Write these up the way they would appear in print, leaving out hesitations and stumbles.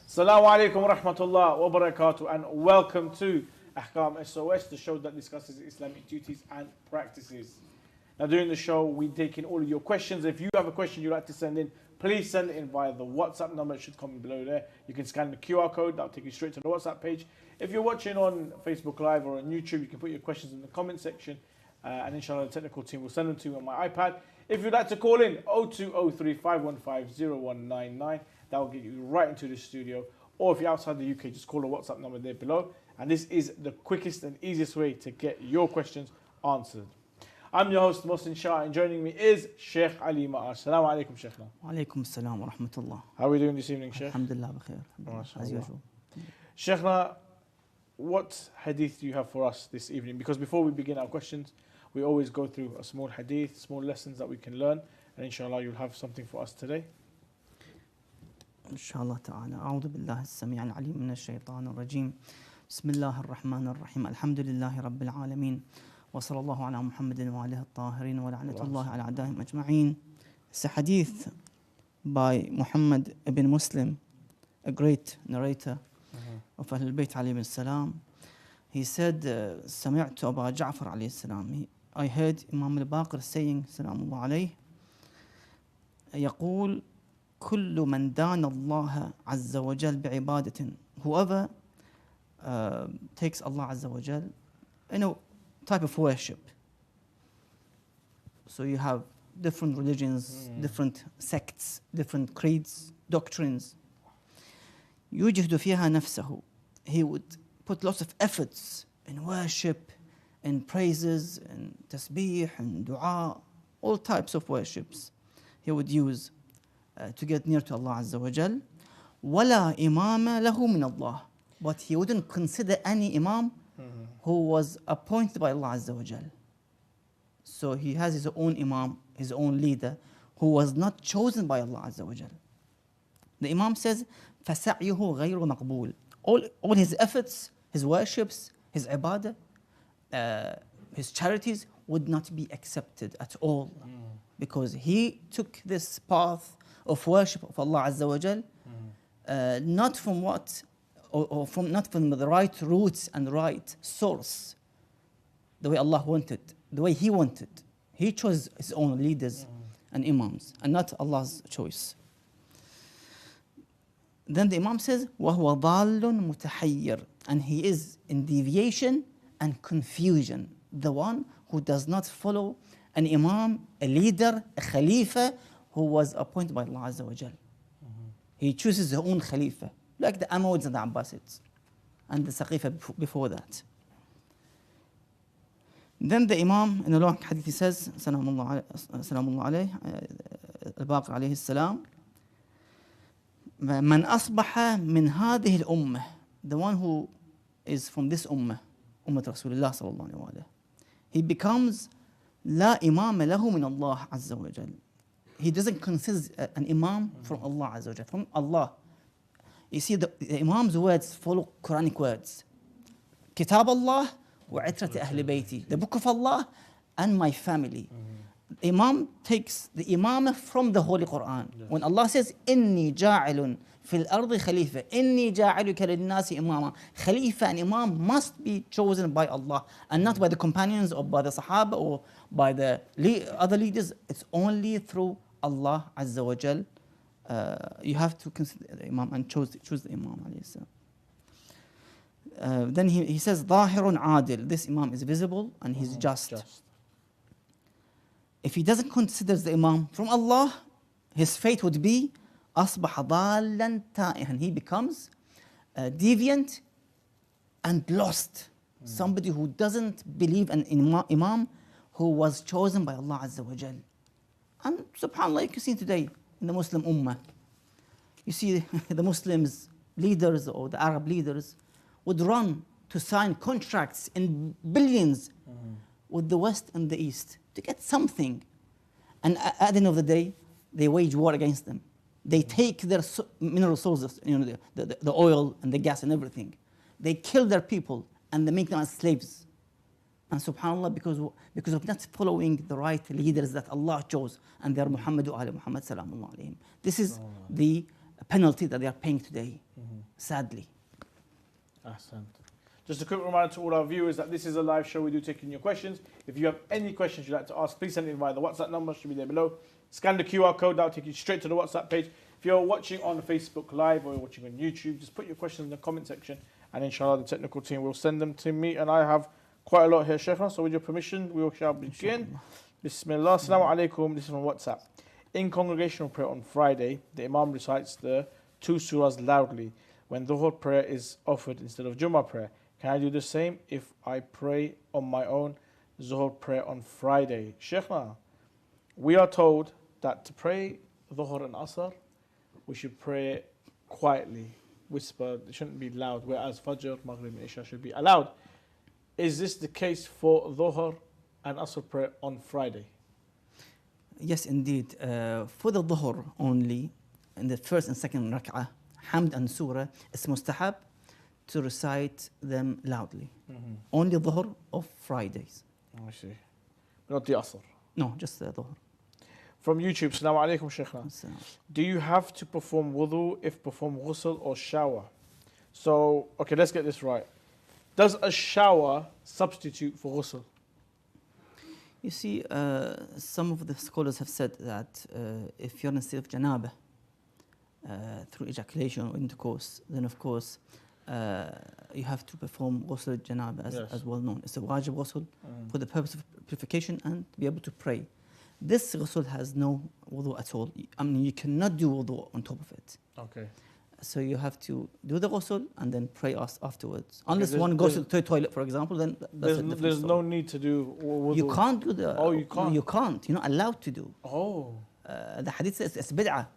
Assalamu alaikum wa rahmatullah wa barakatuh, and welcome to Ahkam SOS, the show that discusses Islamic duties and practices. Now, during the show, we take in all of your questions. If you have a question you'd like to send in, please send it in via the WhatsApp number. It should come below there. You can scan the QR code. That'll take you straight to the WhatsApp page. If you're watching on Facebook Live or on YouTube, you can put your questions in the comment section. And inshallah, the technical team will send them to you on my iPad. If you'd like to call in, 0203 515 0199. That will get you right into the studio. Or if you're outside the UK, just call the WhatsApp number there below. And this is the quickest and easiest way to get your questions answered. I'm your host, Mohsin Shia, and joining me is Sheikh Ali Ma'ar. Assalamu alaikum, Sheikhna. Wa alaikum assalam wa rahmatullah. How are we doing this evening, Sheikh? Alhamdulillah, bikhair, as usual. Sheikhna, what hadith do you have for us this evening? Because before we begin our questions, we always go through a small hadith, small lessons that we can learn. And inshallah, you'll have something for us today. Inshallah ta'ala. A'udhu billahi as-sami' al-alim min ash-shaytan ar-rajim. Bismillahir rahmanir rahim. Alhamdulillahi rabbil alameen. Wa sallallahu ala Muhammadin wa alihi at-tahirin wa la'natullahi ala a'daihim ajma'in. It's a hadith by Muhammad ibn Muslim, a great narrator of Ahlul Bayt alayhi salam. He said, سمعت أبا جعفر عليه السلام. I heard Imam al-Baqir saying, سلام الله عليه, يقول كل من دان الله عز وجل بعبادة. Whoever takes Allah عز وجل in a type of worship. So you have different religions, different sects, different creeds, doctrines. يجهد فيها نفسه. He would put lots of efforts in worship, in praises, in tasbih, in dua, all types of worships he would use to get near to Allah Azza wa Jal. وَلَا إِمَامَ لَهُ مِنَ اللَّهِ. But he wouldn't consider any imam who was appointed by Allah Azza wa Jal. So he has his own imam, his own leader, who was not chosen by Allah Azza wa Jal. The imam says, فَسَعْيُهُ غَيْرُ مَقْبُولٍ. All his efforts, his worships, his ibadah, his charities would not be accepted at all. Because he took this path of worship of Allah Azza wa Jal, not from what, or from not from the right roots and right source, the way Allah wanted, the way He wanted. He chose His own leaders and imams, and not Allah's choice. Then the Imam says, وَهُوَ ضَالٌ مُتَحَيِّرٌ. And he is in deviation and confusion. The one who does not follow an Imam, a leader, a Khalifa, who was appointed by Allah Azza wa Jal. He chooses his own Khalifa, like the Amawids and the Abbasids, and the Saqifa before that. Then the Imam, in a long hadith, he says, Salamullah alayhi, al-Baqir alayhi salam, من أصبح من هذه الأمة. The one who is from this ummah, Ummah Rasulullah sallallahu alayhi wa sallam, he becomes لا إمام له من الله عز وجل. He doesn't consider an imam from Allah Azza wa Jal, from Allah. You see, the imam's words follow Quranic words. Kitab Allah wa itrati ahli bayti. The book of Allah and my family. Imam takes the imamah from the Holy Quran. When Allah says, إِنِّي جَاعِلٌ فِي الْأَرْضِ خَلِيفَةً إِنِّي جَاعِلُكَ لِلنَّاسِ إِمَامًا. Khalifa and imam must be chosen by Allah, and not by the companions or by the Sahaba or by the other leaders. It's only through Allah Azza wa Jal. You have to consider the imam and choose the imam. Then he says, ظَاهِرٌ عَادِلٌ. This imam is visible and he's just. If he doesn't consider the imam from Allah, his fate would be أصبح ضالا تائها. He becomes deviant and lost. Somebody who doesn't believe an imam who was chosen by Allah Azza wa Jal. And subhanAllah, you can see today in the Muslim Ummah, you see the Muslims leaders or the Arab leaders would run to sign contracts in billions with the West and the East to get something. And at the end of the day, they wage war against them. They take their mineral sources, the oil and the gas and everything. They kill their people and they make them as slaves. And subhanAllah, because of not following the right leaders that Allah chose, and they are Muhammad wa Ali Muhammad salamullah alayhim. This is the penalty that they are paying today, sadly. Ahsan. Just a quick reminder to all our viewers that this is a live show. We do take in your questions. If you have any questions you'd like to ask, please send it in via the WhatsApp number, should be there below. Scan the QR code, that'll take you straight to the WhatsApp page. If you're watching on Facebook Live or you're watching on YouTube, just put your questions in the comment section, and inshallah the technical team will send them to me. And I have quite a lot here, Sheikh. So with your permission, we shall begin. Bismillah. Assalamu alaikum. This is from WhatsApp. In congregational prayer on Friday, the Imam recites the 2 surahs loudly when Dhuhr prayer is offered instead of Jummah prayer. Can I do the same if I pray on my own Zuhr prayer on Friday? Sheikhna, we are told that to pray Dhuhr and Asr, we should pray quietly, whispered, it shouldn't be loud, whereas Fajr, Maghrib and Isha should be allowed. Is this the case for Dhuhr and Asr prayer on Friday? Yes, indeed. For the Dhuhr only, in the first and second rak'ah, Hamd and Surah, it's mustahab to recite them loudly. Only Dhuhr of Fridays. I see. Not the Asr? No, just the Dhuhr. From YouTube, Assalamu alaikum, Sheikhna. Do you have to perform wudu if perform ghusl or shower? So, okay, let's get this right. Does a shower substitute for ghusl? You see, some of the scholars have said that if you're in a state of janabah, through ejaculation or intercourse, then of course you have to perform ghusl janabah as well known. It's a wajib ghusl for the purpose of purification and to be able to pray. This ghusl has no wudu at all. I mean, you cannot do wudu on top of it. Okay. So you have to do the ghusl and then pray afterwards. Unless one goes to the toilet, for example, then that's a different There's story. no need to do wudu. You can't do the... Oh, you can't? No, you can't. You're not allowed to do. Oh. The hadith says it's bid'ah.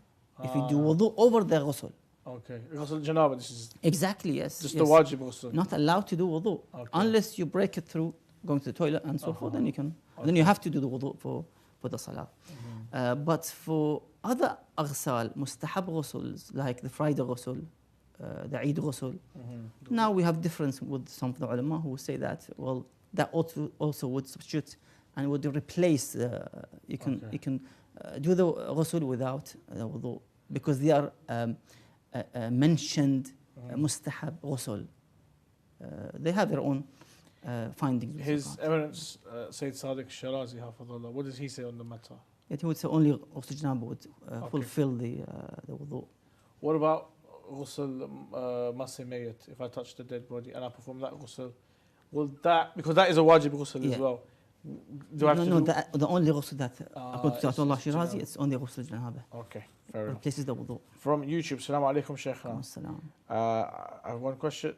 If you do wudu over the ghusl. Okay. Ghusl janabah, this is... Exactly, yes. Just yes. the wajib ghusl. Not allowed to do wudu. Okay. Unless you break it through going to the toilet and so forth, then you can. Then you have to do the wudu for the salah. But for other aghsal, mustahab ghusuls, like the Friday ghusl, the Eid ghusl, now we have difference with some of the ulama who say that, well, that also would substitute and would replace, you can do the ghusl without the wudu, because they are mentioned mustahab ghusl. They have their own findings. His Eminence Sayyid Sadiq Shirazi, Hafadullah, what does he say on the matter? Yet he would say only ghusl janabah would fulfill the wudu. What about ghusl masi mayyit? If I touch the dead body and I perform that ghusl, will that, because that is a wajib ghusl as well, do I have to do? The only ghusl that, according to Ayatollah Shirazi, it's only ghusl janabah. Okay, fair enough. Replaces the wudu. From YouTube, Assalamu alaikum, Sheikh. I have one question.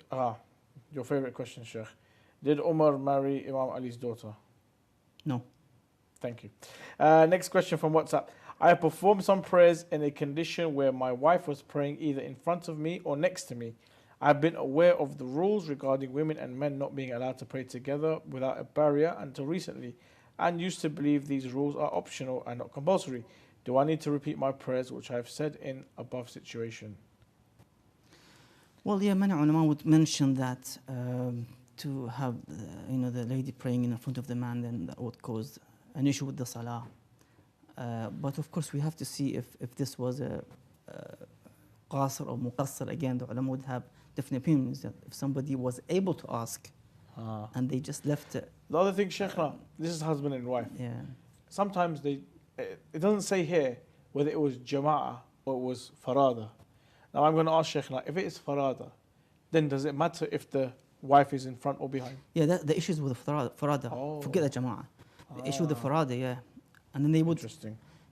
Your favorite question, Sheikh. Did Umar marry Imam Ali's daughter? No. Thank you. Next question from WhatsApp. I have performed some prayers in a condition where my wife was praying either in front of me or next to me. I've been aware of the rules regarding women and men not being allowed to pray together without a barrier until recently, and used to believe these rules are optional and not compulsory. Do I need to repeat my prayers which I have said in above situation? Well, yeah, many ulama would mention that to have the lady praying in front of the man, then that would cause an issue with the salah. But of course we have to see if this was a qasr or muqassar. Again, the ulama would have different opinions. That if somebody was able to ask and they just left it. The other thing, Sheikhna, this is husband and wife. Yeah. Sometimes it doesn't say here whether it was jama'ah or it was farada. Now I'm going to ask Sheikhna, if it is farada, then does it matter if the wife is in front or behind? Yeah, the issue is with the farada. Oh. Forget the jama'ah. The issue with the farada, yeah. And then they would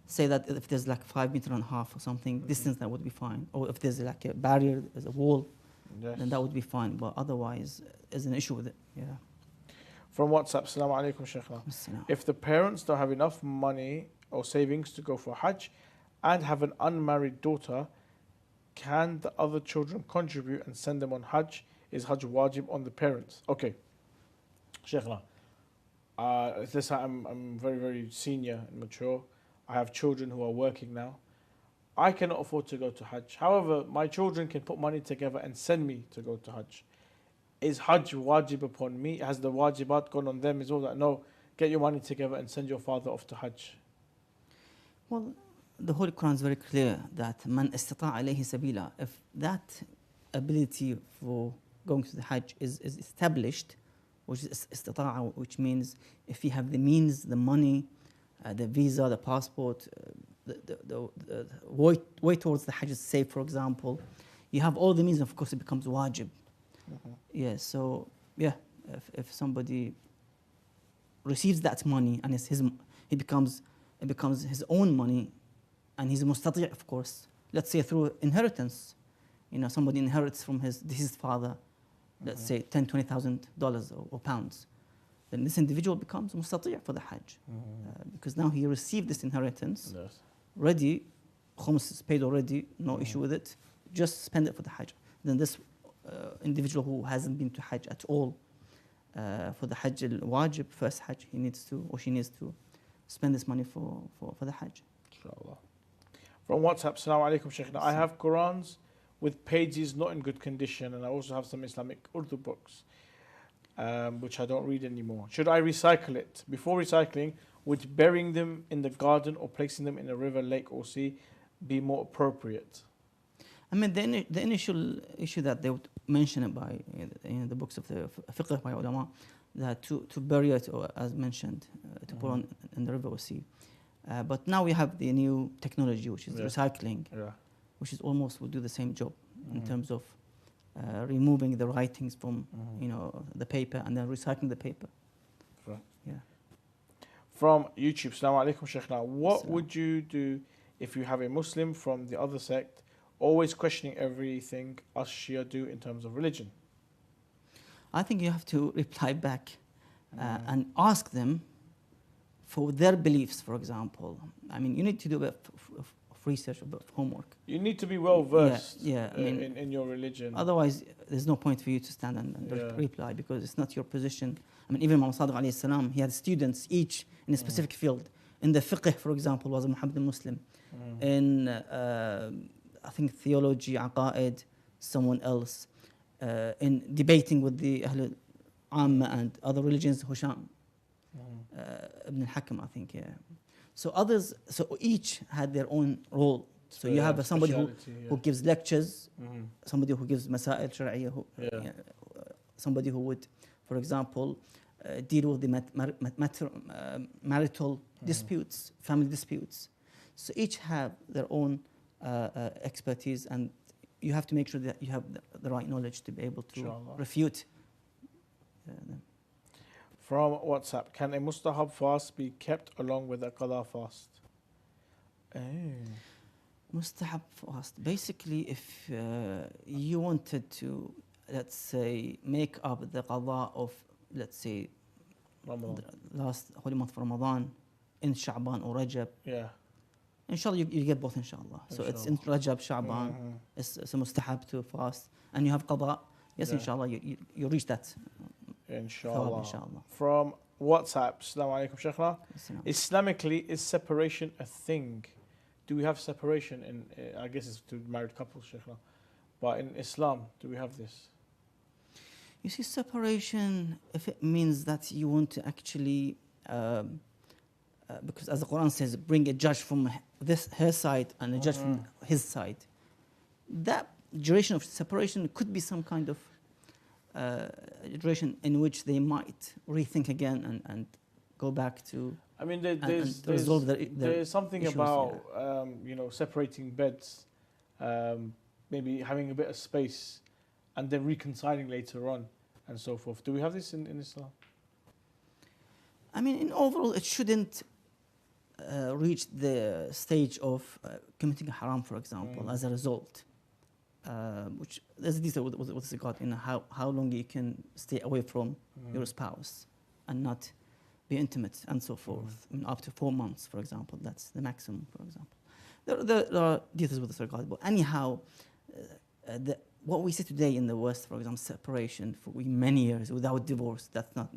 say that if there's like 5.5 meters or something distance, that would be fine. Or if there's like a barrier, there's a wall, then that would be fine. But otherwise, there's an issue with it. Yeah. From WhatsApp, Assalamu alaikum, Sheikhna. If the parents don't have enough money or savings to go for Hajj and have an unmarried daughter, can the other children contribute and send them on Hajj? Is Hajj wajib on the parents? Okay, Sheikhna. I'm very, very senior and mature. I have children who are working now. I cannot afford to go to Hajj. However, my children can put money together and send me to go to Hajj. Is Hajj wajib upon me? Has the wajibat gone on them? Is all that? No, get your money together and send your father off to Hajj. Well, the Holy Quran is very clear that man istata' alayhi sabila. If that ability for going to the Hajj is established, which is istita'a, which means if you have the means, the money, the visa, the passport, the way towards the Hajj is safe, for example, you have all the means, of course it becomes wajib. Yeah, so yeah, if somebody receives that money and it becomes his own money, and he's mustati', of course, let's say through inheritance, somebody inherits from his deceased father, let's say $10,000-$20,000 or pounds, then this individual becomes mustati' for the Hajj, because now he received this inheritance ready, khums is paid already, no issue with it, just spend it for the Hajj. Then this individual who hasn't been to Hajj at all, for the Hajj al-wajib, first Hajj, he needs to, or she needs to spend this money for the Hajj. Inshallah. From WhatsApp, Assalamu alaikum, Sheikh. I have Qurans with pages not in good condition, and I also have some Islamic Urdu books, which I don't read anymore. Should I recycle it? Before recycling, would burying them in the garden or placing them in a river, lake or sea be more appropriate? I mean, the initial issue that they would mention it by in the books of the fiqh by ulama, that to bury it, or as mentioned, to put on in the river or sea. But now we have the new technology, which is recycling, which is almost will do the same job in terms of removing the writings from the paper and then recycling the paper. Right. Yeah. From YouTube, Assalamu alaikum, Sheikh. What would you do if you have a Muslim from the other sect always questioning everything us Shia do in terms of religion? I think you have to reply back and ask them for their beliefs, for example. I mean, you need to do a bit of research, a bit of homework. You need to be well versed in your religion. Otherwise, there's no point for you to stand and reply, because it's not your position. I mean, even Imam Sadiq alayhi salam, he had students each in a specific field. In the fiqh, for example, was a Muhammad Muslim. In, I think, theology, aqaid, someone else. In debating with the Ahl al-Amma and other religions, Husham. Ibn al-Hakam, I think, yeah. So each had their own role. So you have somebody who gives lectures, somebody who gives masail shar'iyya, somebody who would, for example, deal with the marital disputes, family disputes. So each have their own expertise, and you have to make sure that you have the right knowledge to be able to refute them. From WhatsApp, can a mustahab fast be kept along with a qada fast? Mustahab fast. Basically, if you wanted to, let's say, make up the qada of, let's say, the last holy month of Ramadan in Sha'ban or Rajab, inshallah you get both, inshallah. So it's in Rajab, Sha'ban, it's a mustahab to fast, and you have qada. Yes, inshallah, you reach that. Inshallah. From WhatsApp, Assalamu alaikum, Sheikhna. Islamically, is separation a thing? Do we have separation in, I guess it's to married couples, Sheikhna, but in Islam, do we have this? You see, separation, if it means that you want to actually, because as the Quran says, bring a judge from her side and a judge from his side, that duration of separation could be some kind of duration in which they might rethink again and go back to. I mean, there's something issues, about separating beds, maybe having a bit of space, and then reconciling later on, and so forth. Do we have this in Islam? I mean, in overall, it shouldn't reach the stage of committing a haram, for example, as a result. Which there's a detail with regard in how long you can stay away from your spouse and not be intimate and so forth. I mean, up to 4 months, for example, that's the maximum, for example. There are details with this regard, but anyhow, what we see today in the West, for example, separation for many years without divorce, that's not.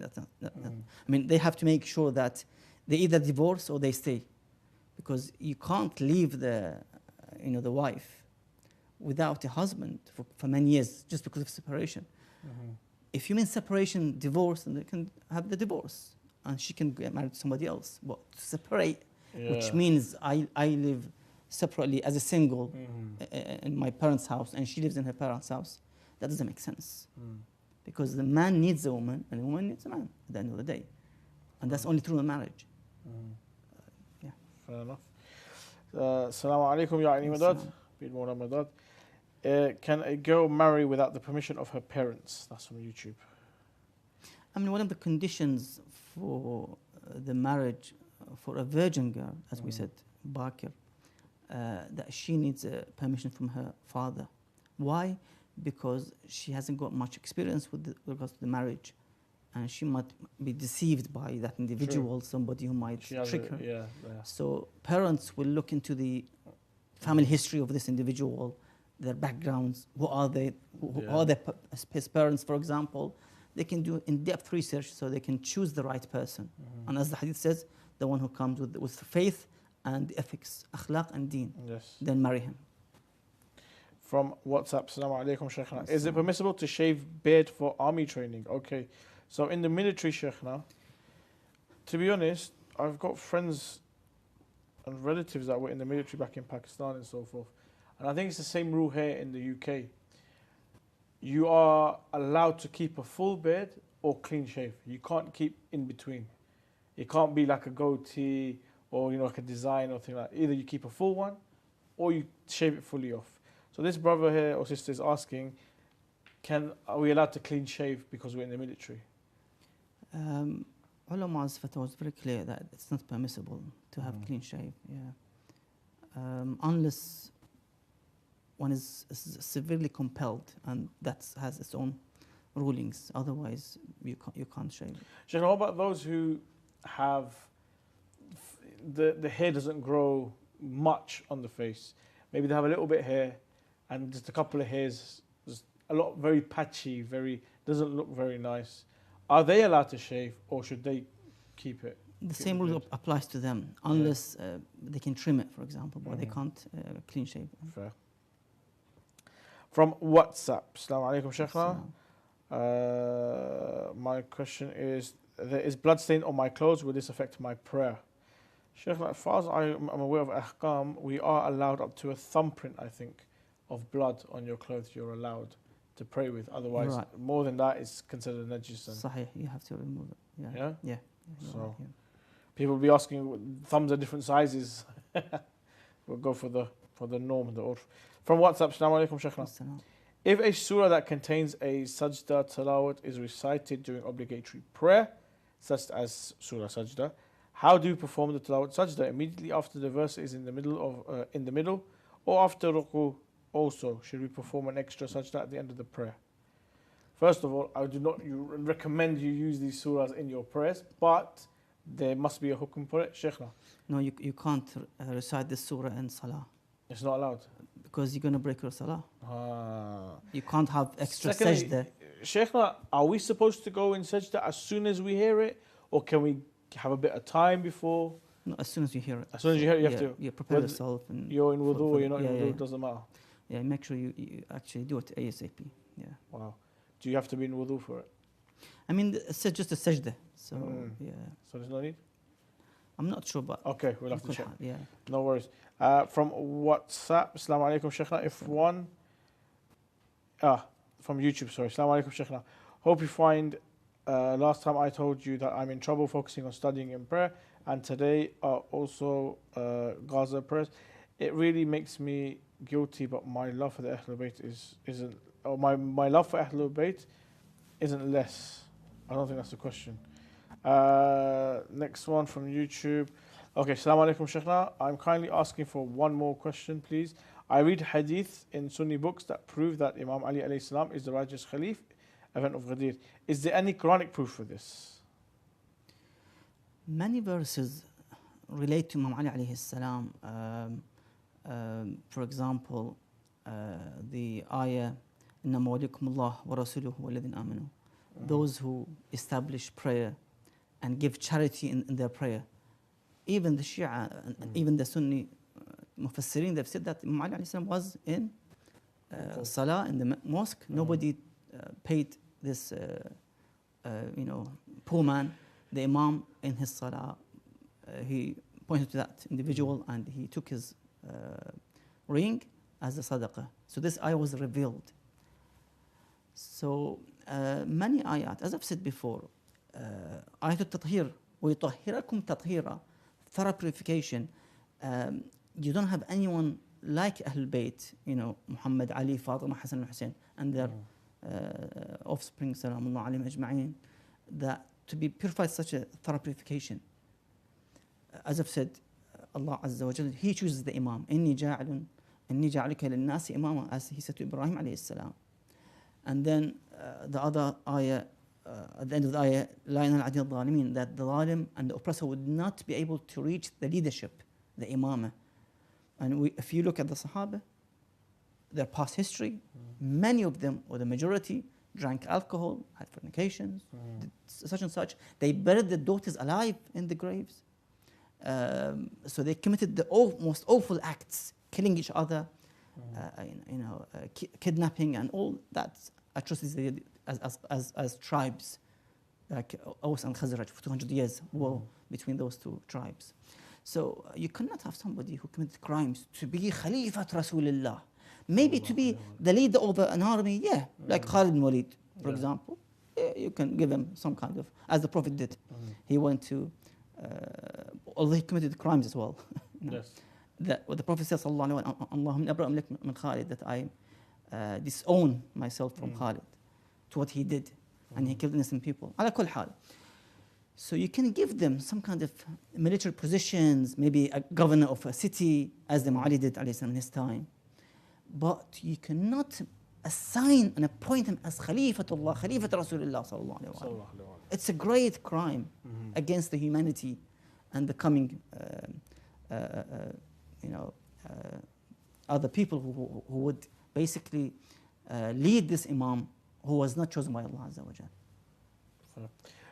I mean, they have to make sure that they either divorce or they stay, because you can't leave the wife without a husband for many years just because of separation. If you mean separation, divorce, then they can have the divorce and she can get married to somebody else. But to separate, which means I live separately as a single in my parents' house and she lives in her parents' house, that doesn't make sense. Because the man needs a woman and the woman needs a man at the end of the day. And that's only through a marriage. Yeah. Fair enough. Assalamu alaikum, ya Madad. Can a girl marry without the permission of her parents? That's from YouTube. I mean, one of the conditions for the marriage for a virgin girl, as we said, Bakir, that she needs permission from her father. Why? Because she hasn't got much experience with regards to the marriage, and she might be deceived by that individual, somebody who might trick her. So parents will look into the family history of this individual, their backgrounds, who are they, who are his parents, for example. They can do in-depth research so they can choose the right person. And as the hadith says, the one who comes with faith and ethics, akhlaq and deen, then marry him. From WhatsApp, Assalamu alaikum, Sheikhna. Is it permissible to shave beard for army training? Okay, so in the military, Sheikhna, to be honest, I've got friends and relatives that were in the military back in Pakistan and so forth. And I think it's the same rule here in the UK. You are allowed to keep a full beard or clean shave. You can't keep in between. It can't be like a goatee or like a design or thing like that. Either you keep a full one or you shave it fully off. So this brother here or sister is asking, are we allowed to clean shave because we're in the military? Ulama's fatwa was very clear that it's not permissible to have clean shave. Unless one is severely compelled, and that has its own rulings. Otherwise, you can't shave. Sheikh, what about those who have the hair doesn't grow much on the face? Maybe they have a little bit hair and just a couple of hairs, just a lot, very patchy, doesn't look very nice. Are they allowed to shave or should they keep it? The same rule applies to them, unless they can trim it, for example, but they can't clean shave. Fair. From WhatsApp, Assalamu alaikum, Sheikhna. My question is, there is blood stain on my clothes, will this affect my prayer? Sheikh, as far as I'm aware of Ahkam, we are allowed up to a thumbprint, I think, of blood on your clothes you're allowed to pray with. Otherwise, more than that is considered najis. Sahih, you have to remove it. Yeah. So, people will be asking, thumbs are different sizes. We'll go for the norm, the urf. From WhatsApp, Assalamu alaikum, Sheikhna. If a surah that contains a sajda tilawat is recited during obligatory prayer, such as Surah Sajda, how do you perform the tilawat sajda? Immediately after the verse is in the middle, or after ruku also? Should we perform an extra sajda at the end of the prayer? First of all, I do not recommend you use these surahs in your prayers, but there must be a hukum for it, Sheikhna. No, you can't recite this surah in salah. It's not allowed? Because you're going to break your salah. You can't have extra sajda. Sheikhna, are we supposed to go in sajda as soon as we hear it, or can we have a bit of time before? No, as soon as you hear it. As soon as you hear it, you have to. You prepare yourself. And you're in wudu or you're not in wudu, it doesn't matter. Yeah, make sure you actually do it ASAP. Yeah. Wow. Do you have to be in wudu for it? I mean, it's just a sajda. So, So there's no need? I'm not sure, but... Okay, we'll have to check. Yeah. No worries. From WhatsApp, Assalamu alaikum, Sheikhna. If one... from YouTube, sorry. Assalamu alaikum, Sheikhna. Hope you find... last time I told you that I'm in trouble focusing on studying in prayer, and today also Gaza prayers. It really makes me guilty, but my love for the Ahlul Bayt isn't... Or my love for Ahlul Bayt isn't less. I don't think that's the question. Next one from YouTube. Okay, Assalamu alaikum, Sheikhna. I'm kindly asking for one more question, please. I read hadith in Sunni books that prove that Imam Ali alayhi salam is the righteous Khalif, event of Ghadir. Is there any Quranic proof for this? Many verses relate to Imam Ali alayhi salam. For example, the ayah, إِنَّمَا وَلِيكُمُ اللَّهُ وَرَسُولُهُ وَالَّذِينَ آمَنُوا. Those who establish prayer and give charity in their prayer. Even the Shia and even the Sunni Mufassirin, they've said that Imam Ali alayhi salam was in Salah in the mosque. Nobody paid this poor man, the Imam, in his Salah. He pointed to that individual and he took his ring as a sadaqah. So this ayah was revealed. So many ayat, as I've said before, ayat al-tathir, وَيُطَهِّرَكُمْ تَطْهِيرًا, thorough purification. You don't have anyone like Ahlul Bayt, Muhammad, Ali, Fatima, Hassan and Hussein, and their offspring, salamullah alayhim ajma'in, that to be purified such a thorough purification. As I've said, Allah Azza wa Jalla, He chooses the Imam. إِنِّي جَعَلُكَ لِلنَّاسِ إِمَامًا, as He said to Ibrahim alayhi salam. And then the other ayah, at the end of the ayah, لَا يَنَالُ عَهْدِ الظَّالِمِينَ, that the zalim and the oppressor would not be able to reach the leadership, the imamah. And if you look at the Sahaba, their past history, many of them, or the majority, drank alcohol, had fornications, did such and such. They buried their daughters alive in the graves. So they committed the most awful acts, killing each other, kidnapping, and all that atrocities they did as tribes, like Aus and Khazraj, for 200 years war between those two tribes. So you cannot have somebody who committed crimes to be Khalifat Rasulullah. Maybe to be the leader of an army, like Khalid bin Walid, for example. You can give him some kind of, as the Prophet did. He went to, although he committed crimes as well. Yes. What the Prophet says, Allahumma abra'am lak min Khalid, that I disown myself from Khalid, to what he did, and he killed innocent people. Ala kull hal. So you can give them some kind of military positions, maybe a governor of a city, as the Ali did in his time. But you cannot assign and appoint him as Khalifatullah, Khalifat Rasulullah sallallahu alaihi wasallam. It's a great crime against the humanity and the coming, other people who would basically lead this Imam who was not chosen by Allah Azza wa Jal.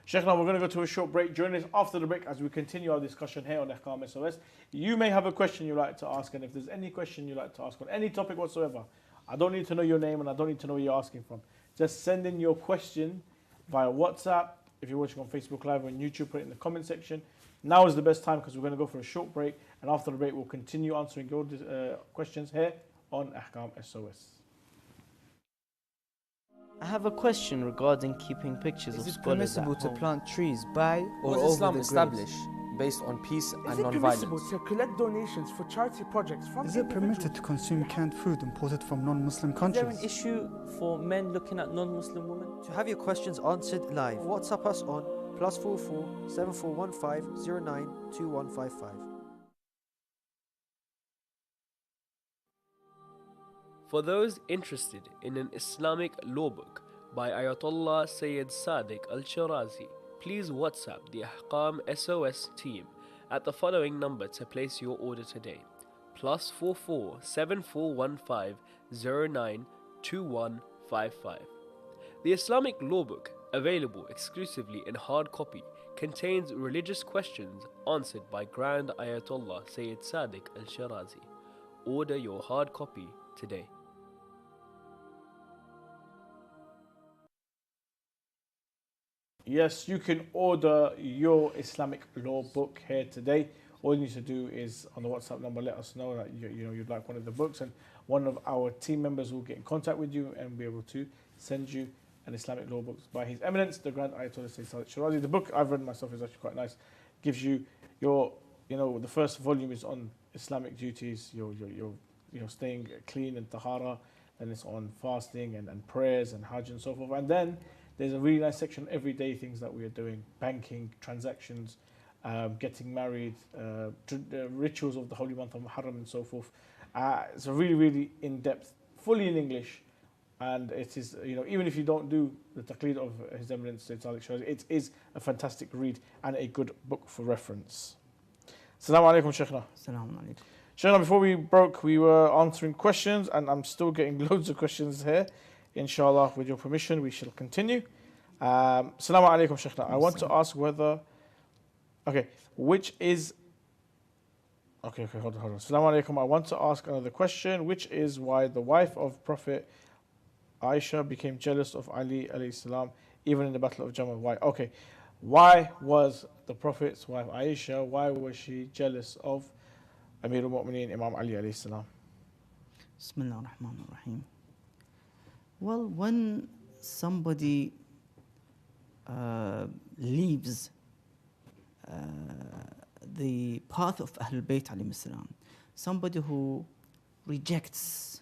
Sheikh, now we're going to go to a short break. Join us after the break as we continue our discussion here on Ahkam SOS. You may have a question you'd like to ask, and if there's any question you'd like to ask on any topic whatsoever, I don't need to know your name and I don't need to know where you're asking from. Just send in your question via WhatsApp. If you're watching on Facebook Live or on YouTube, put it in the comment section. Now is the best time because we're going to go for a short break, and after the break we'll continue answering your questions here on Ahkam SOS. I have a question regarding keeping pictures of Is it scholars at permissible to home. plant trees by or What over does Islam the establish graves? based on peace and Is it non-violence? permissible to collect donations for charity projects from Is it permitted individuals? to consume canned food imported from non-Muslim Is there countries? an issue for men looking at non-Muslim women? To have your questions answered live, WhatsApp us on +44 7415 09 2155. For those interested in an Islamic law book by Ayatollah Sayyid Sadiq Al-Shirazi, please WhatsApp the Ahkam SOS team at the following number to place your order today: +44 7415 09 2155. The Islamic law book, available exclusively in hard copy, contains religious questions answered by Grand Ayatollah Sayyid Sadiq Al-Shirazi. Order your hard copy today. Yes, you can order your Islamic law book here today. All you need to do is on the WhatsApp number, let us know that you'd like one of the books, and one of our team members will get in contact with you and be able to send you an Islamic law book by His Eminence, the Grand Ayatollah Sayyid Sadiq Shirazi. The book I've read myself is actually quite nice. Gives you the first volume is on Islamic duties, your staying clean and tahara, then it's on fasting and prayers and Hajj and so forth, and then there's a really nice section, everyday things that we are doing, banking, transactions, getting married, rituals of the holy month of Mahram and so forth. It's a really, really in-depth, fully in English, and it is, even if you don't do the taqleed of His Eminence Sayyid Sadiq Shirazi, it is a fantastic read and a good book for reference. Assalamu alaikum, Sheikhna. Assalamu alaikum. Sheikhna, before we broke, we were answering questions, and I'm still getting loads of questions here. Inshallah, with your permission, we shall continue. Assalamu alaikum, Sheikhna. I want to ask whether... Okay, which is... Okay, hold on. Assalamu alaikum. I want to ask another question, which is why the wife of Prophet Aisha became jealous of Ali alayhi salam, even in the Battle of Jamal. Why? Okay. Why was the Prophet's wife Aisha, why was she jealous of Amir al-Mu'mineen, Imam Ali alayhi salam. Bismillah ar-Rahman ar-Rahim. Well, when somebody leaves the path of Ahlul Bayt alayhi salam, somebody who rejects,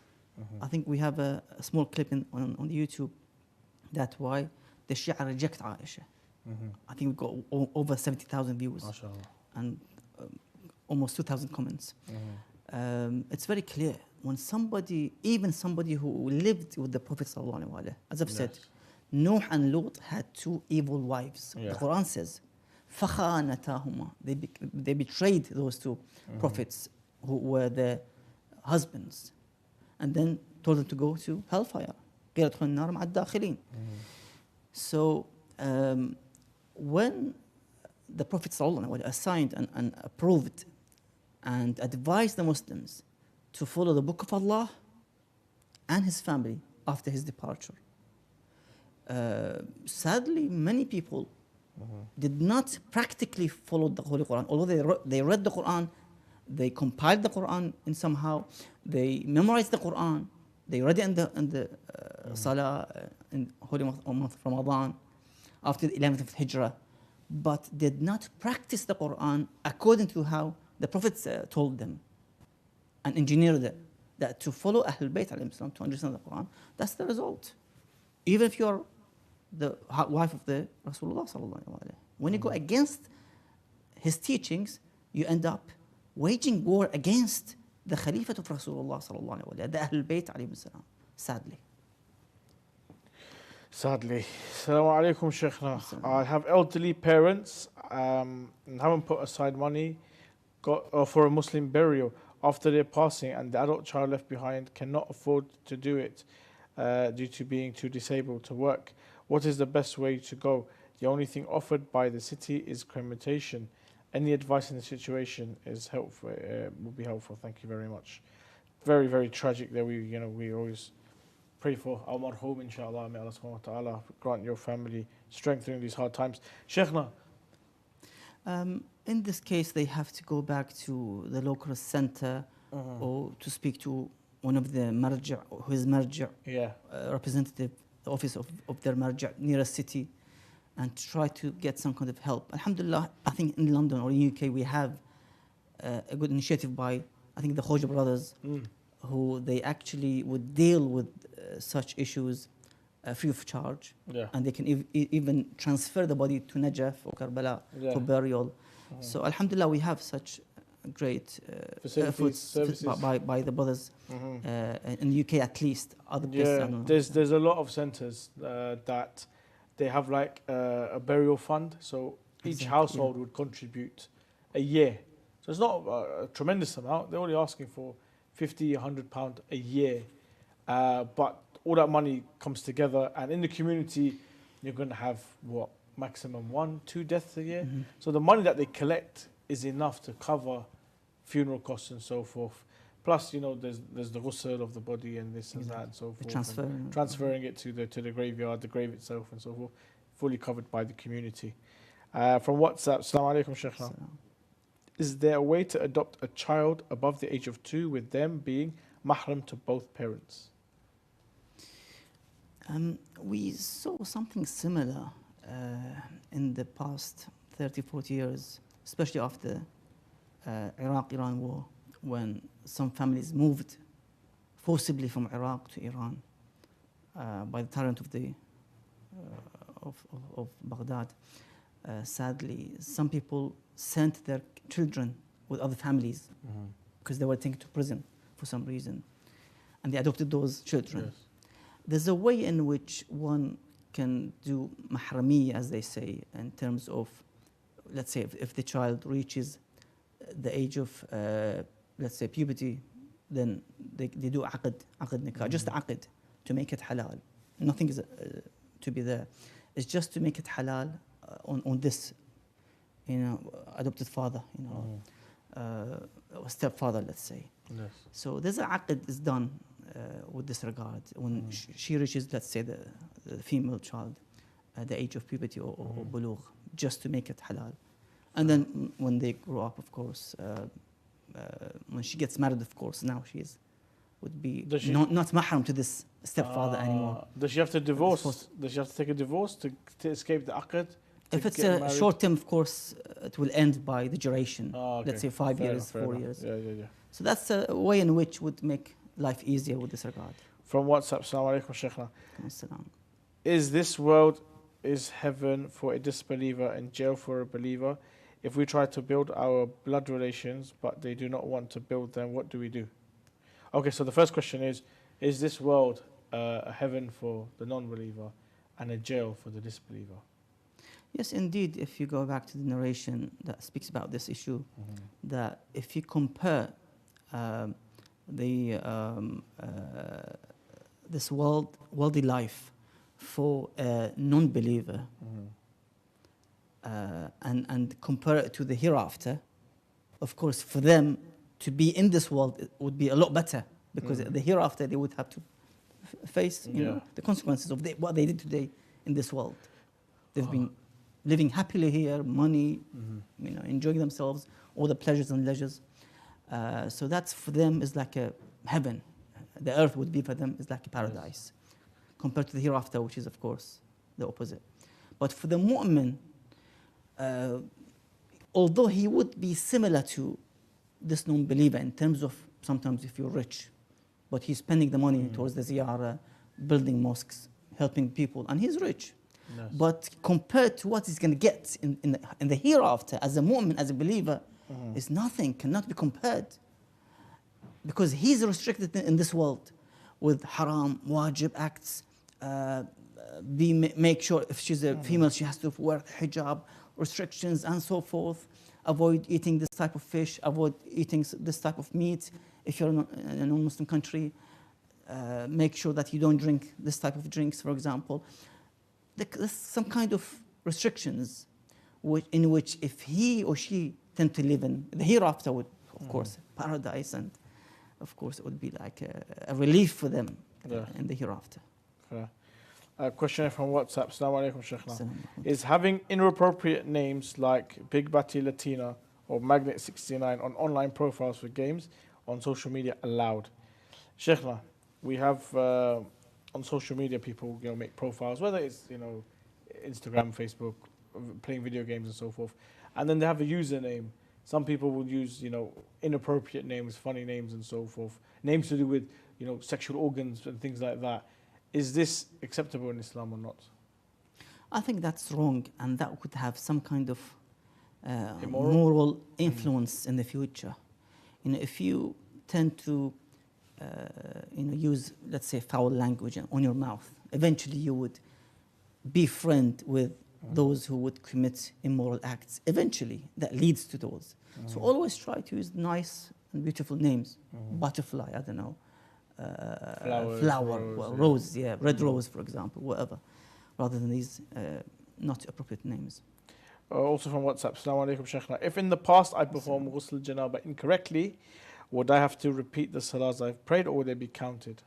I think we have a small clip on the YouTube, that's why the Shia reject Aisha. I think we got over 70,000 views MashaAllah. and almost 2,000 comments. It's very clear when somebody, even somebody who lived with the Prophet sallallahu alaihi wasallam, as I've said, Nuh and Lut had two evil wives. Yeah. The Quran says, فَخَانَتَاهُمَا. They betrayed those two prophets who were the husbands, and then told them to go to hellfire. قِيلَ ادْخُلُوا النَّارَ مَعَ الدَّاخِلِينَ. So when the Prophet ﷺ assigned and approved and advised the Muslims to follow the Book of Allah and his family after his departure, sadly, many people did not practically follow the Holy Quran. Although they read the Quran, they compiled the Quran in somehow, they memorized the Quran, they read it in the Salah, in Holy month of Ramadan, after the 11th of Hijrah, but did not practice the Quran according to how the Prophet told them and engineered it. That to follow Ahlul Bayt alayhim salam, to understand the Quran, that's the result. Even if you are the wife of the Rasulullah sallallahu alaihi wasallam, when you go against his teachings, you end up waging war against the Khalifat of Rasulullah sallallahu alaihi wasallam, the Ahlul Bayt alayhim salam. Sadly. Sadly. Assalamu alaikum, Sheikhna. I have elderly parents and haven't put aside money for a Muslim burial after their passing, and the adult child left behind cannot afford to do it due to being too disabled to work. What is the best way to go? The only thing offered by the city is cremation. Any advice in the situation is helpful. Will be helpful. Thank you very much. Very, very tragic that we always pray for our marhum, inshallah. May Allah subhanahu wa ta'ala grant your family strength during these hard times. Sheikhna. In this case, they have to go back to the local center or to speak to one of the marja, who is marja, representative, the office of their marja nearest city, and try to get some kind of help. Alhamdulillah, I think in London or in UK we have a good initiative by, I think, the Khoja brothers, who they actually would deal with such issues free of charge, and they can even transfer the body to Najaf or Karbala for burial. So Alhamdulillah, we have such great efforts by the brothers in the UK, at least. Other places, there's a lot of centres that they have like a burial fund, so each household would contribute a year. So it's not a tremendous amount. They're only asking for £50, £100 a year, but all that money comes together, and in the community, you're going to have maximum 1-2 deaths a year. So the money that they collect is enough to cover funeral costs and so forth. Plus, there's the ghusl of the body and this and that and so forth. Transferring it to the graveyard, the grave itself and so forth, fully covered by the community. From WhatsApp, Assalamu alaikum, Sheikh. Is there a way to adopt a child above the age of 2 with them being mahram to both parents? We saw something similar in the past 30-40 years, especially after Iraq-Iran war, when some families moved forcibly from Iraq to Iran by the tyrant of Baghdad. Sadly, some people sent their children with other families because they were taken to prison for some reason, and they adopted those children. Yes. There's a way in which one can do mahrami, as they say, in terms of, let's say, if the child reaches the age of, let's say, puberty, then they do aqd nikah, just aqd, to make it halal. Nothing is to be there. It's just to make it halal on this, adopted father, stepfather, let's say. Yes. So there's an aqd is done with this regard. When she reaches, let's say, the female child at the age of puberty or bulugh, just to make it halal. And then when they grow up, of course, when she gets married, of course, now would be Does she- not mahram to this stepfather anymore. Does she have to divorce? supposed- Does she have to take a divorce to escape the aqd? If it's a short term, of course, it will end by the duration. Let's say 5 Fair years, enough, fair 4 enough. years. Yeah. So that's a way in which would make life easier with this regard. From WhatsApp, Assalamu alaikum, Sheikhna. As-salam. Is this world is heaven for a disbeliever and jail for a believer? If we try to build our blood relations, but they do not want to build them, what do we do? Okay, so the first question is this world a heaven for the non-believer and a jail for the disbeliever? Yes, indeed, if you go back to the narration that speaks about this issue, that if you compare this worldly life for a non-believer and compare it to the hereafter, of course, for them to be in this world it would be a lot better, because the hereafter they would have to face the consequences of what they did today in this world. They've been living happily here, money, enjoying themselves, all the pleasures and leisures. So that's for them is like a heaven. The earth would be for them is like a paradise, compared to the hereafter, which is of course the opposite. But for the mu'min, although he would be similar to this non-believer in terms of sometimes if you're rich, but he's spending the money towards the ziyarah, building mosques, helping people, and he's rich. Yes. But compared to what he's going to get in the hereafter as a mu'min, as a believer, is nothing, cannot be compared. Because he's restricted in this world with haram, wajib acts, make sure if she's a female, she has to wear hijab, restrictions and so forth, avoid eating this type of fish, avoid eating this type of meat. If you're in a non-Muslim country, make sure that you don't drink this type of drinks, for example. There's some kind of restrictions in which if he or she tend to live in the hereafter would, of course, paradise, and of course it would be like a relief for them in the hereafter. A question from WhatsApp. Assalamu alaikum, Sheikhna. Assalamu Is having inappropriate names like Big Batty Latina or Magnet 69 on online profiles for games on social media allowed? Sheikhna, we have on social media people make profiles, whether it's Instagram, Facebook, playing video games and so forth, and then they have a username. Some people will use inappropriate names, funny names and so forth, names to do with sexual organs and things like that. Is this acceptable in Islam or not? I think that's wrong, and that could have some kind of Immoral? moral influence in the future. If you tend to use, let's say, foul language on your mouth, eventually you would be friend with those who would commit immoral acts. Eventually, that leads to those. So always try to use nice and beautiful names. Butterfly, I don't know. Flower, rose, red rose, for example, whatever, rather than these not appropriate names. Also from WhatsApp. Assalamu alaikum, Sheikhna. If in the past I performed ghusl janaba incorrectly, would I have to repeat the salahs I've prayed, or would they be counted?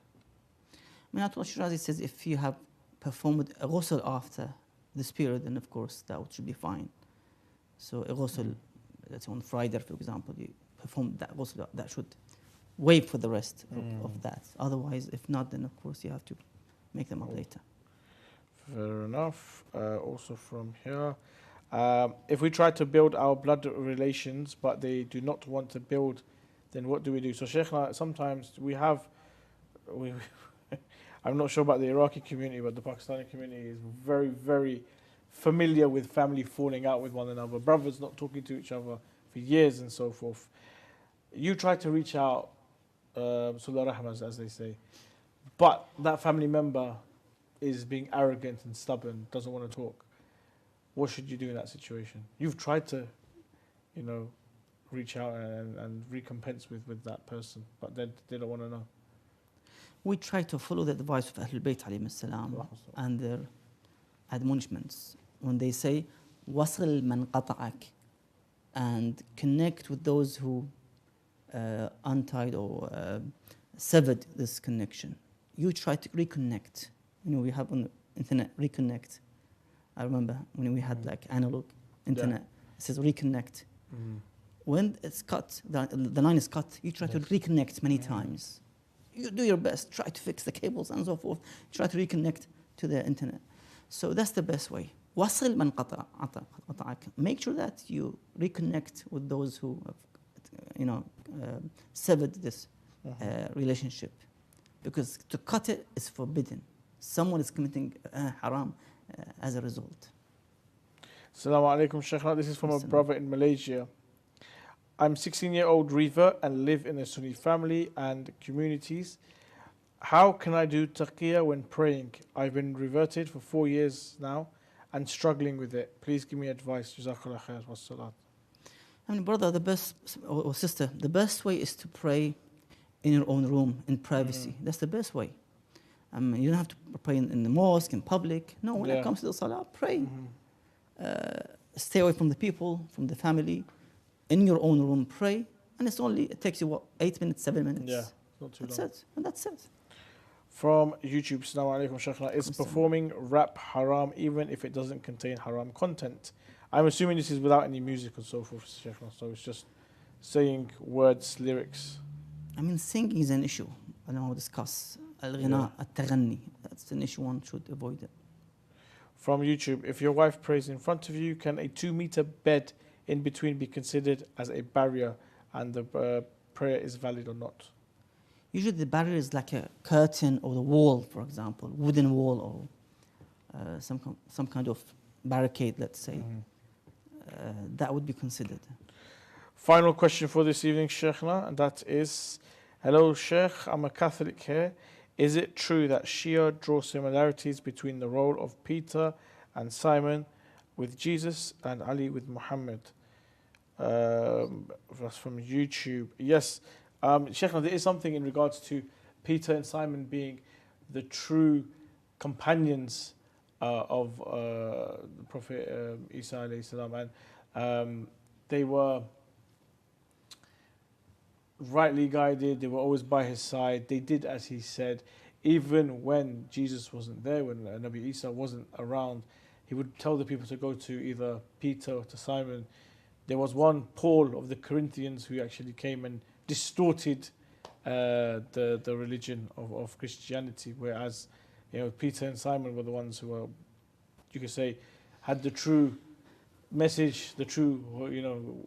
Marital Shirazi says if you have performed a ghusl after this period, then of course that should be fine. So a ghusl, let's say on Friday, for example, you perform that ghusl, that should wait for the rest of that. Otherwise, if not, then of course you have to make them up later. Fair enough. Also from here, if we try to build our blood relations, but they do not want to build, then what do we do? So Sheikhna, sometimes I'm not sure about the Iraqi community, but the Pakistani community is very, very familiar with family falling out with one another, brothers not talking to each other for years and so forth. You try to reach out, Sulah Rahmas, as they say, but that family member is being arrogant and stubborn, doesn't want to talk. What should you do in that situation? You've tried to, reach out and recompense with that person, but they don't want to know. We try to follow the advice of Ahlul Bayt alayhim as-salam and their admonishments when they say wasl man qata'ak, and connect with those who untied or severed this connection. You try to reconnect. We have on the internet reconnect. I remember when we had like analog internet, it says reconnect. when it's cut, the line is cut, you try to reconnect many times. You do your best, try to fix the cables and so forth, try to reconnect to the internet. So that's the best way. وصل من قطعك. Make sure that you reconnect with those who have, severed this relationship. Because to cut it is forbidden. Someone is committing haram as a result. Assalamu alaikum, Sheikh. This is from a brother in Malaysia. I'm 16-year-old revert and live in a Sunni family and communities. How can I do taqiyya when praying? I've been reverted for 4 years now and struggling with it. Please give me advice. Jazakallah khair. Wassalam. Brother, or sister, the best way is to pray in your own room, in privacy. That's the best way. You don't have to pray in the mosque, in public. No, when it comes to the salah, pray. Stay away from the people, from the family. In your own room, pray. And it takes you, 8 minutes, 7 minutes? Yeah, not too long. That's it. From YouTube, Assalamu alaikum, Shaykhna. Is performing rap haram even if it doesn't contain haram content? I'm assuming this is without any music and so forth, Shaykhna. So it's just saying words, lyrics. Singing is an issue. I know we'll discuss. Al-ghina, al-taghanni. That's an issue one should avoid it. From YouTube, if your wife prays in front of you, can a 2-meter bed in between be considered as a barrier and the prayer is valid or not? Usually the barrier is like a curtain or the wall, for example, wooden wall or some kind of barricade, let's say. That would be considered. Final question for this evening, Sheikhna, and that is, hello Sheikh, I'm a Catholic here. Is it true that Shia draw similarities between the role of Peter and Simon with Jesus and Ali with Muhammad? That's from YouTube. Yes, Sheikhna, there is something in regards to Peter and Simon being the true companions of the Prophet Isa alayhi salam, and they were rightly guided. They were always by his side. They did as he said. Even when Jesus wasn't there, when Nabi Isa wasn't around, he would tell the people to go to either Peter or to Simon. There was one, Paul of the Corinthians, who actually came and distorted the religion of Christianity, whereas Peter and Simon were the ones who were, you could say, had the true message, the true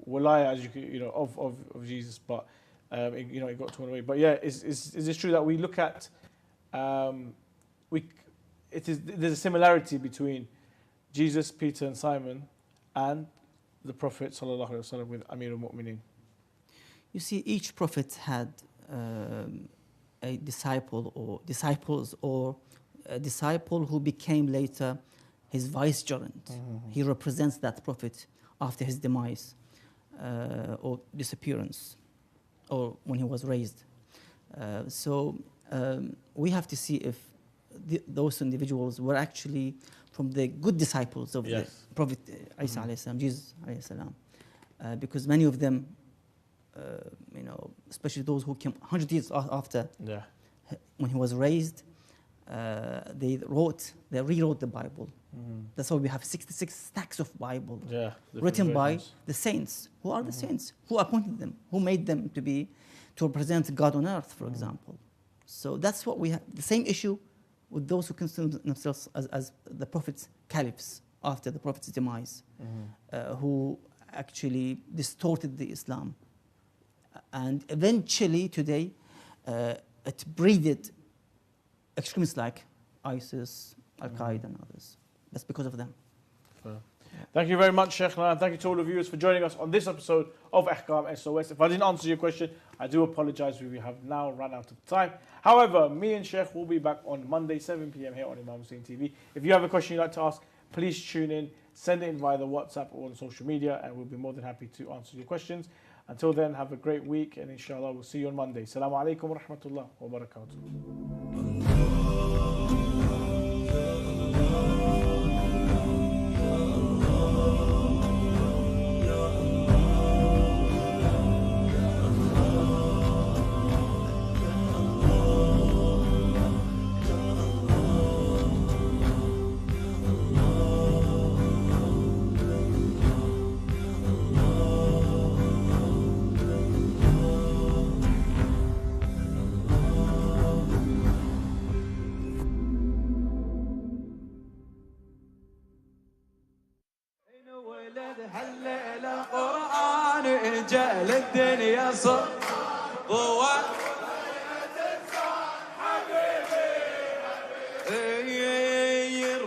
walaya, as you could, of Jesus, but it got torn away. But yeah, is it true that we look at there's a similarity between Jesus, Peter, and Simon, and the Prophet sallallahu alaihi wasallam with Amir al-Mu'minin? You see, each prophet had a disciple or disciples, or a disciple who became later his vicegerent. He represents that prophet after his demise or disappearance, or when he was raised. So we have to see if those individuals were actually from the good disciples of the Prophet Isa alayhi salam, Jesus alayhi salam, because many of them, especially those who came 100 years after, when he was raised, they rewrote the Bible. That's why we have 66 stacks of Bible written by the saints. Who are the saints? Who appointed them? Who made them to represent God on earth, for example? So that's what we have. The same issue with those who consider themselves as the Prophet's caliphs after the Prophet's demise, who actually distorted the Islam. And eventually today, it breeded extremists like ISIS, Al-Qaeda and others. That's because of them. Thank you very much, Sheikhna, and thank you to all the viewers for joining us on this episode of Ahkam SOS. If I didn't answer your question, I do apologize. We have now run out of time. However, me and Sheikh will be back on Monday, 7 p.m. here on Imam Hussein TV. If you have a question you'd like to ask, please tune in, send it in via the WhatsApp or on social media, and we'll be more than happy to answer your questions. Until then, have a great week, and inshallah, we'll see you on Monday. Assalamu alaikum wa rahmatullah wa barakatuh.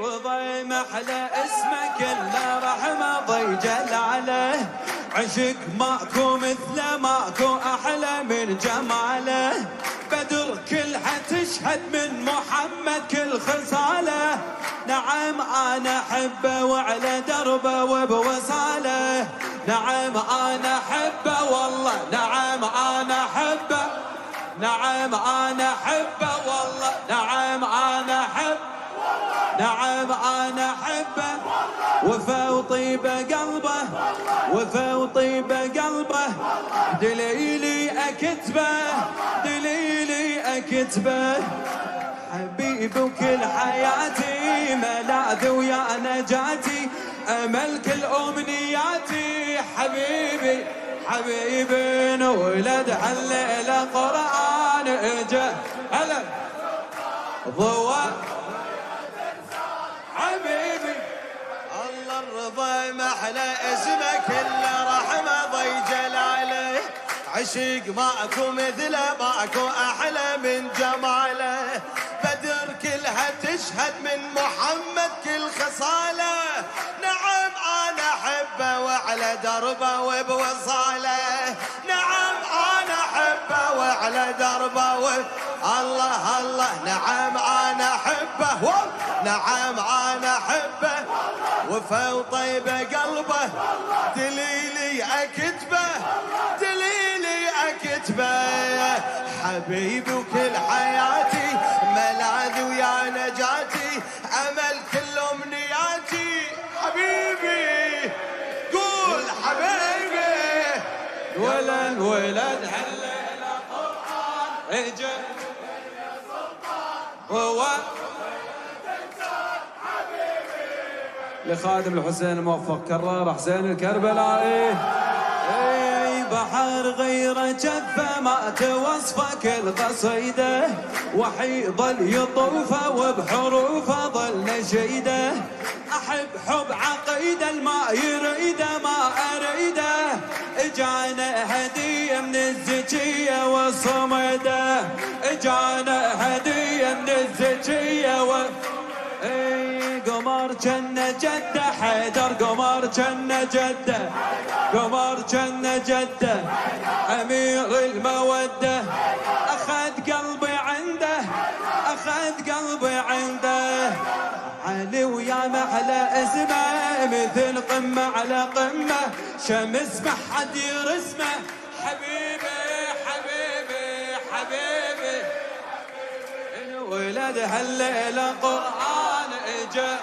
رضا محلى اسمك الا رحمه ضيجل عليه عشق ماكو مثله ماكو احلى من جماله بدر كلها تشهد من محمد كل خصاله نعم انا احبه وعلى دربه وبوصاله نعم انا احبه والله نعم انا احبه نعم انا احبه والله نعم انا احبه نعم انا احبه وفا وطيبه قلبه وفا وطيبه قلبه دليلي اكتبه دليلي اكتبه حبيبي وكل حياتي ملاذ ويا نجاتي امل كل امنياتي حبيبي حبيبي ولد هالليله قران اجا هلا ضوء حبيبي الله الرضا محلى اسمك الا رحمه ضيجل عليه عشق ماكو مثله ماكو احلى من جماله بدر كلها تشهد من محمد كل خصاله نعم انا احبه وعلى دربه وبوصاله نعم انا احبه وعلى دربه الله الله نعم انا احبه نعم انا احبه وفا وطيبه قلبه دليلي اكتبه دليلي اكتبه حبيبي وكل حياتي ملاذ ويا نجاتي امل كل امنياتي حبيبي قول حبيبي ولد هالليله قران اجا هو لخادم الحسين الموفق كرر حسين الكربلائي بحر غير جفه ما توصفك القصيده وحي ظل يطوفه وبحروفه ظل نشيده احب حب عقيده الما يريده ما اريده اجانا هديه من الزكيه والصمده اجانا هديه من الزكيه قمر جنة جدة حيدر قمر جنة جدة قمر جنة جدة أمير المودة أخذ قلبي عنده أخذ قلبي عنده علي ويا محلى اسمه مثل قمة على قمة شمس ما حد يرسمه حبيبي حبيبي حبيبي ولد هالليلة قرآن اجا